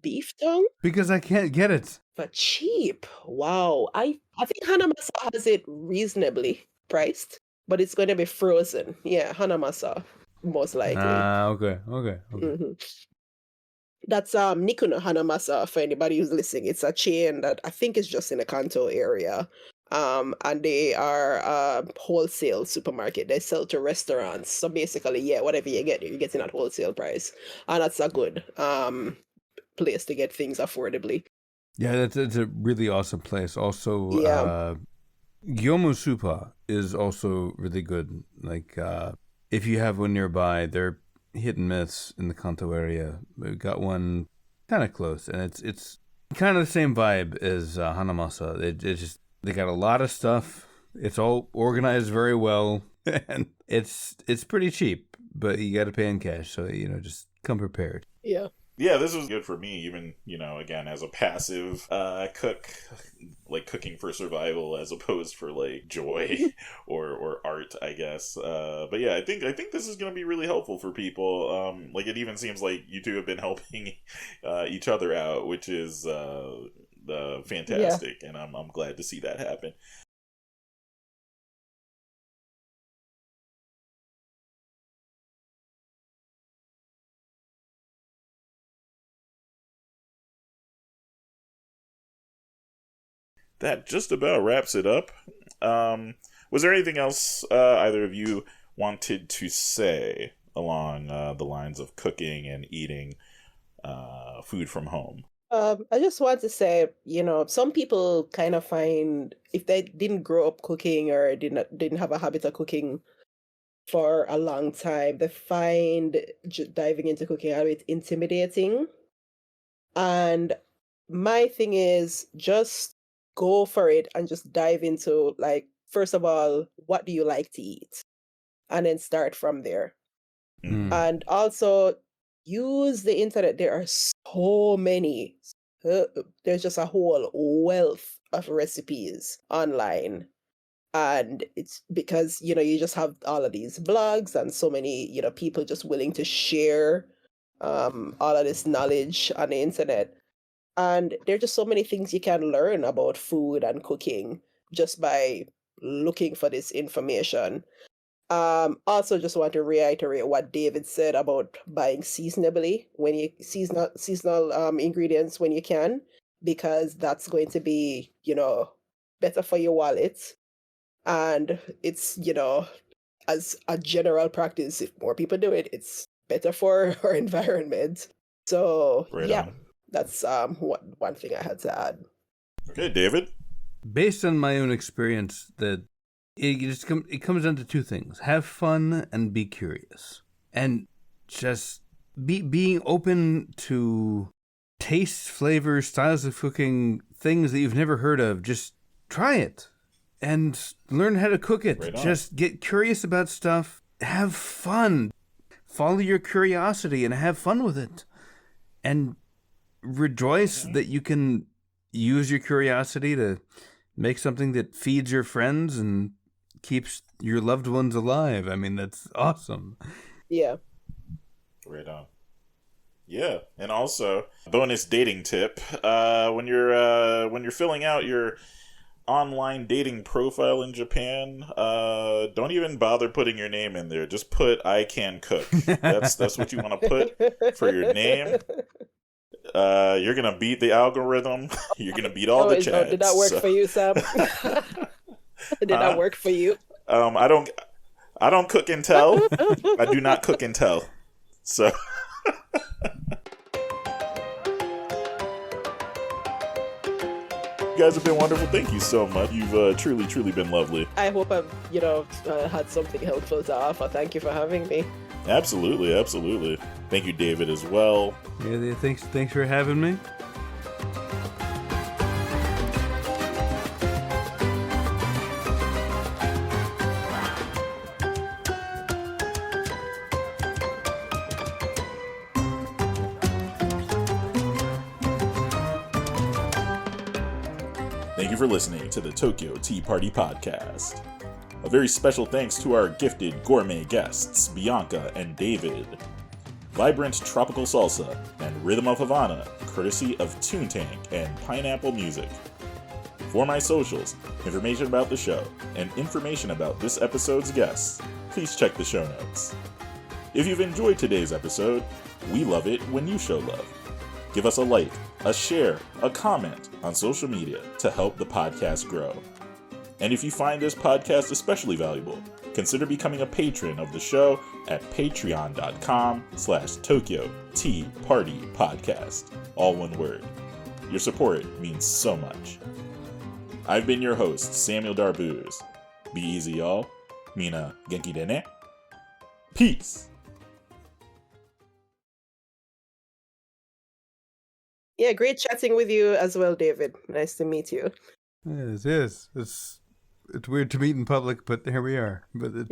Beef tongue? Because I can't get it. For cheap? Wow. I think Hanamasa has it reasonably priced, but it's going to be frozen. Yeah, Hanamasa, most likely. Okay. Mm-hmm. That's Nikuno Hanamasa, for anybody who's listening. It's a chain that I think is just in the Kanto area. And they are a wholesale supermarket. They sell to restaurants. So basically, yeah, whatever you get, you're getting at wholesale price. And that's a good place to get things affordably. Yeah, that's a really awesome place. Also, Yeah. Gyomu Supa is also really good. Like, if you have one nearby, they're hit and miss in the Kanto area. We've got one kind of close, and it's kind of the same vibe as Hanamasa. It's just, they got a lot of stuff. It's all organized very well, and it's pretty cheap, but you got to pay in cash. So, just come prepared. Yeah. Yeah, this was good for me, even, again, as a passive cook, like cooking for survival as opposed for, like, joy or art, I guess. But yeah, I think this is going to be really helpful for people. Like, it even seems like you two have been helping each other out, which is fantastic, and I'm glad to see that happen. That just about wraps it up. Was there anything else either of you wanted to say along the lines of cooking and eating food from home? I just want to say, some people kind of find if they didn't grow up cooking or didn't have a habit of cooking for a long time, they find diving into cooking a bit intimidating. And my thing is just go for it and just dive into, like, first of all, what do you like to eat? And then start from there. And also use the internet. There are so many. There's just a whole wealth of recipes online. And it's because, you just have all of these blogs and so many, people just willing to share all of this knowledge on the internet. And there are just so many things you can learn about food and cooking just by looking for this information. Also just want to reiterate what David said about buying seasonably when you seasonal ingredients when you can, because that's going to be, better for your wallet. And it's, as a general practice, if more people do it, it's better for our environment. So Right yeah. on. That's one thing I had to add. Okay, David? Based on my own experience, that it comes down to two things: have fun and be curious, and just being open to tastes, flavors, styles of cooking, things that you've never heard of. Just try it and learn how to cook it. Right on. Just get curious about stuff. Have fun. Follow your curiosity and have fun with it. And rejoice that you can use your curiosity to make something that feeds your friends and keeps your loved ones alive. I mean, that's awesome. Yeah. Right on. Yeah, and also bonus dating tip: when you're filling out your online dating profile in Japan, don't even bother putting your name in there. Just put "I can cook." That's what you want to put for your name. You're gonna beat the algorithm. You're gonna beat all the chats. Did that work for you, Sam? Did that work for you? I don't cook and tell. I do not cook and tell. So. You guys have been wonderful. Thank you so much. You've truly been lovely. I hope I've, had something helpful to offer. Thank you for having me. Absolutely. Thank you, David, as well. Yeah, thanks for having me. Thank you for listening to the Tokyo Tea Party Podcast. A very special thanks to our gifted gourmet guests, Biankah and David. Vibrant tropical salsa and rhythm of Havana, courtesy of Toontank and Pineapple Music. For my socials, information about the show, and information about this episode's guests, please check the show notes. If you've enjoyed today's episode, we love it when you show love. Give us a like, a share, a comment on social media to help the podcast grow. And if you find this podcast especially valuable, consider becoming a patron of the show at patreon.com/Tokyo Tea Party Podcast. All one word. Your support means so much. I've been your host, Samuel Darbouze. Be easy, y'all. Mina genki de ne. Peace. Yeah, great chatting with you as well, David. Nice to meet you. It is. It's weird to meet in public, but here we are. But